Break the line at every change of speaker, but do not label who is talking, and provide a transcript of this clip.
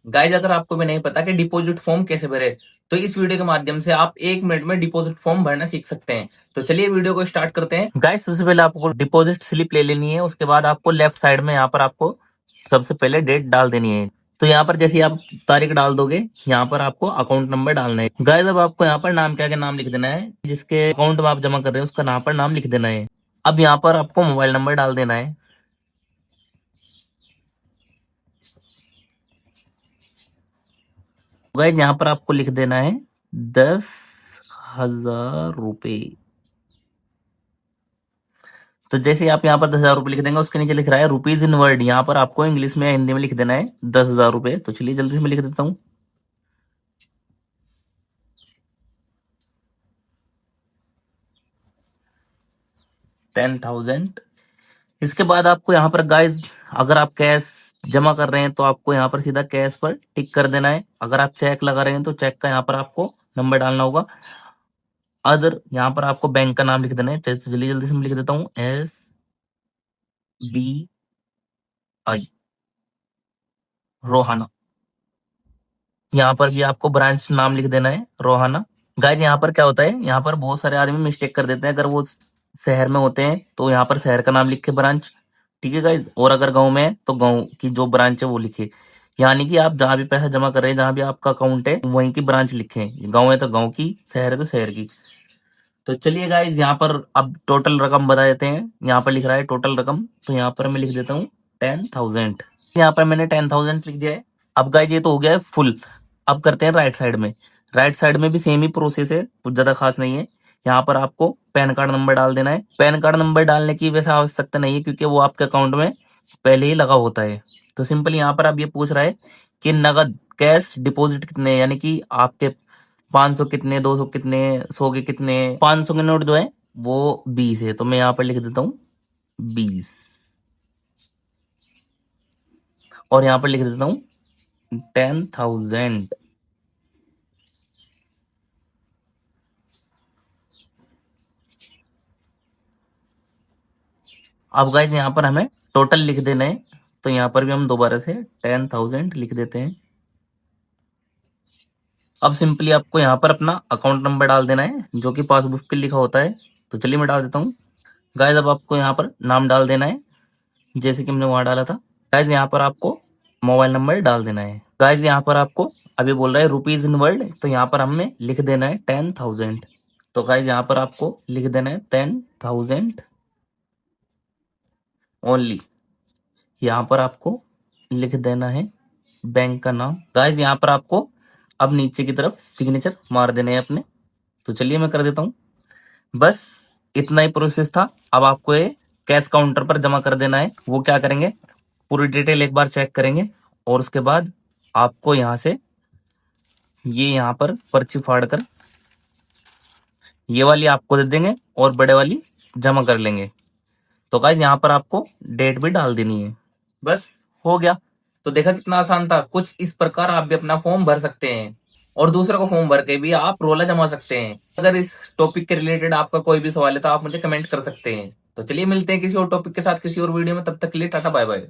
Guys अगर आपको भी नहीं पता कि डिपॉजिट फॉर्म कैसे भरे, तो इस वीडियो के माध्यम से आप 1 मिनट में डिपॉजिट फॉर्म भरना सीख सकते हैं। तो चलिए वीडियो को स्टार्ट करते हैं। गाइज सबसे पहले आपको डिपॉजिट स्लिप ले लेनी है। उसके बाद आपको लेफ्ट साइड में यहाँ पर आपको सबसे पहले डेट डाल देनी है। तो यहाँ पर जैसे आप तारीख डाल दोगे, यहाँ पर आपको अकाउंट नंबर डालना है। गाइज अब आपको यहाँ पर नाम के आगे नाम लिख देना है, जिसके अकाउंट में आप जमा कर रहे हैं उसका नाम पर नाम लिख देना है। अब यहाँ पर आपको मोबाइल नंबर डाल देना है। गाइज यहाँ पर आपको लिख देना है 10,000 रुपए। तो जैसे आप यहाँ पर 10,000 रुपए लिख देंगे, उसके नीचे लिख रहा है रुपीज इन वर्ड। यहाँ पर आपको इंग्लिश में या हिंदी में लिख देना है 10,000 रुपए। तो चलिए जल्दी से मैं लिख देता हूँ। $10,000। इसके बाद आपको यहाँ पर गाइज अगर आप कैश जमा कर रहे हैं तो आपको यहाँ पर सीधा कैश पर टिक कर देना है। अगर आप चेक लगा रहे हैं तो चेक का यहाँ पर आपको नंबर डालना होगा। अदर यहाँ पर आपको बैंक का नाम लिख देना है। जल्दी जल्दी से मैं लिख देता हूँ SBI रोहाना। यहाँ पर भी आपको ब्रांच नाम लिख देना है रोहाना। गाइज यहाँ पर क्या होता है, यहाँ पर बहुत सारे आदमी मिस्टेक कर देते हैं। अगर वो शहर में होते हैं तो यहाँ पर शहर का नाम लिखे ब्रांच, ठीक है गाइज। और अगर गांव में है तो गांव की जो ब्रांच है वो लिखे। यानी कि आप जहाँ भी पैसा जमा कर रहे हैं, जहाँ भी आपका अकाउंट है, वहीं की ब्रांच लिखे। गाँव है तो गाँव की, शहर है तो शहर की। तो चलिए गाइज यहाँ पर अब टोटल रकम बता देते हैं। यहाँ पर लिख रहा है टोटल रकम, तो यहाँ पर मैं लिख देता हूँ 10,000। यहाँ पर मैंने 10,000 लिख दिया है। अब गाइज ये तो हो गया है फुल। अब करते हैं राइट साइड में। राइट साइड में भी सेम ही प्रोसेस है, कुछ ज्यादा खास नहीं है। यहाँ पर आपको पैन कार्ड नंबर डाल देना है। पैन कार्ड नंबर डालने की वैसे आवश्यकता नहीं है, क्योंकि वो आपके अकाउंट में पहले ही लगा होता है। तो सिंपल यहाँ पर अब ये पूछ रहा है कि नगद कैश डिपॉजिट कितने, यानी कि आपके 500 कितने, 200 कितने, 100 के कितने। 500 के नोट जो है वो 20 है, तो मैं यहाँ पर लिख देता हूँ 20। और यहाँ पर लिख देता हूँ 10,000। अब गाइज यहाँ पर हमें टोटल लिख देना है, तो यहाँ पर भी हम दोबारा से 10,000 लिख देते हैं। अब सिंपली आपको यहाँ पर अपना अकाउंट नंबर डाल देना है, जो कि पासबुक पे लिखा होता है। तो चलिए मैं डाल देता हूँ। गाइज अब आपको यहाँ पर नाम डाल देना है, जैसे कि हमने वहां डाला था। गाइज यहाँ पर आपको मोबाइल नंबर डाल देना है। गाइज यहाँ पर आपको अभी बोल रहा है रुपीज इन वर्ल्ड, तो यहाँ पर हमें लिख देना है 10,000। तो गाइज यहाँ पर आपको लिख देना है 10,000 ओनली। यहाँ पर आपको लिख देना है बैंक का नाम। गाइज यहाँ पर आपको अब नीचे की तरफ सिग्नेचर मार देने हैं अपने। तो चलिए मैं कर देता हूँ। बस इतना ही प्रोसेस था। अब आपको ये कैश काउंटर पर जमा कर देना है। वो क्या करेंगे, पूरी डिटेल एक बार चेक करेंगे, और उसके बाद आपको यहाँ से ये यहाँ पर पर्ची फाड़ कर ये वाली आपको दे देंगे और बड़े वाली जमा कर लेंगे। तो गाइस यहाँ पर आपको डेट भी डाल देनी है। बस हो गया। तो देखा कितना आसान था। कुछ इस प्रकार आप भी अपना फॉर्म भर सकते हैं, और दूसरों को फॉर्म भर के भी आप रोला जमा सकते हैं। अगर इस टॉपिक के रिलेटेड आपका कोई भी सवाल है तो आप मुझे कमेंट कर सकते हैं। तो चलिए मिलते हैं किसी और टॉपिक के साथ किसी और वीडियो में। तब तक के लिए टाटा बाय बाय।